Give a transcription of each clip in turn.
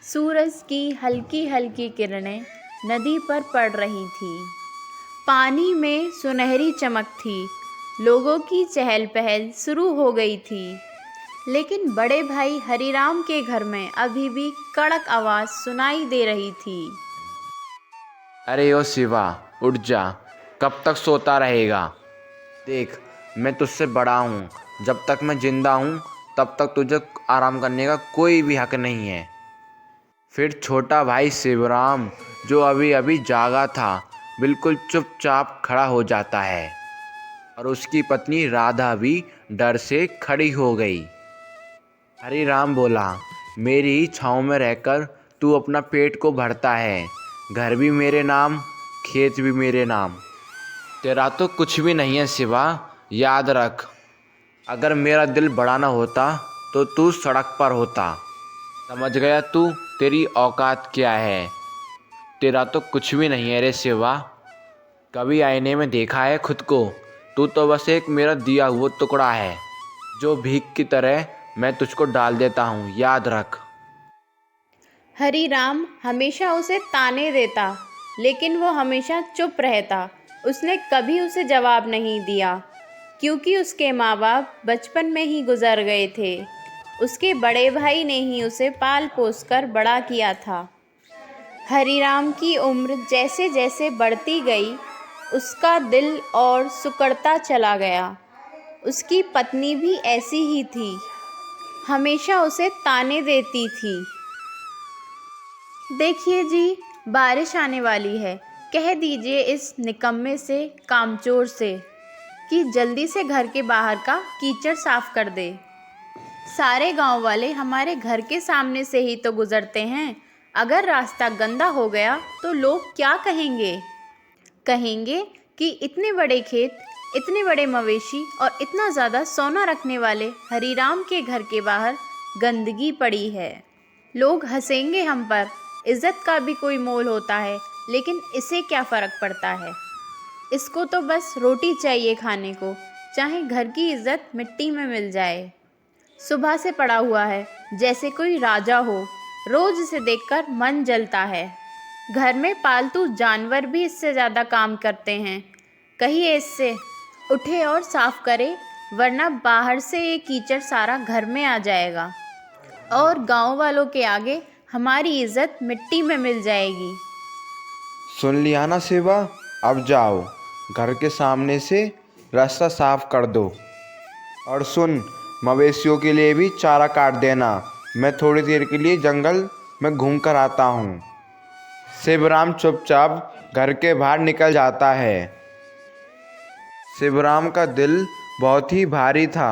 सूरज की हल्की हल्की किरणें नदी पर पड़ रही थीं। पानी में सुनहरी चमक थी। लोगों की चहल पहल शुरू हो गई थी। लेकिन बड़े भाई हरिराम के घर में अभी भी कड़क आवाज़ सुनाई दे रही थी। अरे ओ शिवा, उठ जा। कब तक सोता रहेगा? देख, मैं तुझसे बड़ा हूँ। जब तक मैं जिंदा हूँ तब तक तुझे आराम करने का कोई भी हक नहीं है। फिर छोटा भाई शिवराम, जो अभी अभी जागा था, बिल्कुल चुपचाप खड़ा हो जाता है और उसकी पत्नी राधा भी डर से खड़ी हो गई। हरी राम बोला, मेरी ही छाँव में रहकर तू अपना पेट को भरता है। घर भी मेरे नाम, खेत भी मेरे नाम। तेरा तो कुछ भी नहीं है शिवा। याद रख, अगर मेरा दिल बड़ा ना होता तो तू सड़क पर होता। समझ गया तू? तेरी औकात क्या है? तेरा तो कुछ भी नहीं है रे शिवा। कभी आईने में देखा है खुद को? तू तो बस एक मेरा दिया हुआ टुकड़ा है, जो भीख की तरह मैं तुझको डाल देता हूँ। याद रख। हरिराम हमेशा उसे ताने देता, लेकिन वो हमेशा चुप रहता। उसने कभी उसे जवाब नहीं दिया, क्योंकि उसके माँ बाप बचपन में ही गुजर गए थे। उसके बड़े भाई ने ही उसे पाल पोस कर बड़ा किया था। हरिराम की उम्र जैसे जैसे बढ़ती गई, उसका दिल और सिकुड़ता चला गया। उसकी पत्नी भी ऐसी ही थी, हमेशा उसे ताने देती थी। देखिए जी, बारिश आने वाली है। कह दीजिए इस निकम्मे से, कामचोर से, कि जल्दी से घर के बाहर का कीचड़ साफ कर दे। सारे गांव वाले हमारे घर के सामने से ही तो गुजरते हैं। अगर रास्ता गंदा हो गया तो लोग क्या कहेंगे? कहेंगे कि इतने बड़े खेत, इतने बड़े मवेशी और इतना ज़्यादा सोना रखने वाले हरिराम के घर के बाहर गंदगी पड़ी है। लोग हंसेंगे हम पर। इज़्ज़त का भी कोई मोल होता है, लेकिन इसे क्या फ़र्क पड़ता है? इसको तो बस रोटी चाहिए खाने को, चाहे घर की इज़्ज़त मिट्टी में मिल जाए। सुबह से पड़ा हुआ है, जैसे कोई राजा हो। रोज़ इसे देखकर मन जलता है। घर में पालतू जानवर भी इससे ज़्यादा काम करते हैं। कहिए इससे उठे और साफ करे, वरना बाहर से ये कीचड़ सारा घर में आ जाएगा और गांव वालों के आगे हमारी इज्जत मिट्टी में मिल जाएगी। सुन लिया ना शिवा, अब जाओ, घर के सामने से रास्ता साफ कर दो। और सुन, मवेशियों के लिए भी चारा काट देना। मैं थोड़ी देर के लिए जंगल में घूम कर आता हूँ। शिवराम चुपचाप घर के बाहर निकल जाता है। शिवराम का दिल बहुत ही भारी था।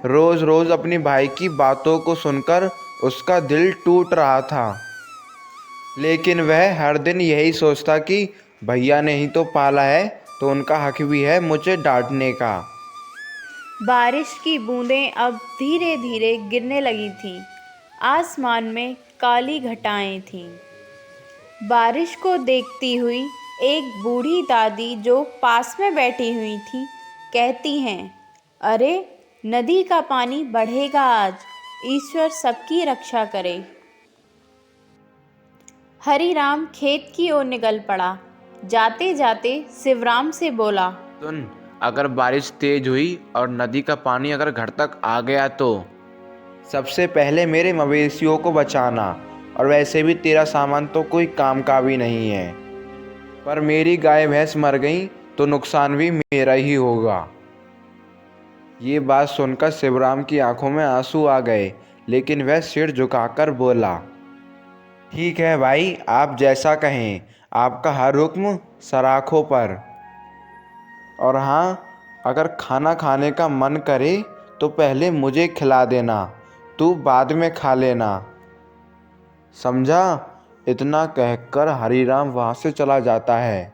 रोज़ रोज़ अपनी भाई की बातों को सुनकर उसका दिल टूट रहा था। लेकिन वह हर दिन यही सोचता कि भैया ने ही तो पाला है, तो उनका हक भी है मुझे डांटने का। बारिश की बूंदें अब धीरे धीरे गिरने लगी थीं। आसमान में काली घटाएं थीं। बारिश को देखती हुई एक बूढ़ी दादी जो पास में बैठी हुई थी, कहती हैं, अरे नदी का पानी बढ़ेगा आज। ईश्वर सबकी रक्षा करे। हरिराम खेत की ओर निकल पड़ा। जाते जाते शिवराम से बोला, सुन, अगर बारिश तेज हुई और नदी का पानी अगर घर तक आ गया तो सबसे पहले मेरे मवेशियों को बचाना। और वैसे भी तेरा सामान तो कोई काम का भी नहीं है। पर मेरी गाय भैंस मर गई तो नुकसान भी मेरा ही होगा। ये बात सुनकर शिवराम की आंखों में आंसू आ गए, लेकिन वह सिर झुकाकर बोला, ठीक है भाई, आप जैसा कहें। आपका हर हुक्म सराखों पर। और हाँ, अगर खाना खाने का मन करे तो पहले मुझे खिला देना, तू बाद में खा लेना, समझा? इतना कहकर हरिराम वहाँ से चला जाता है।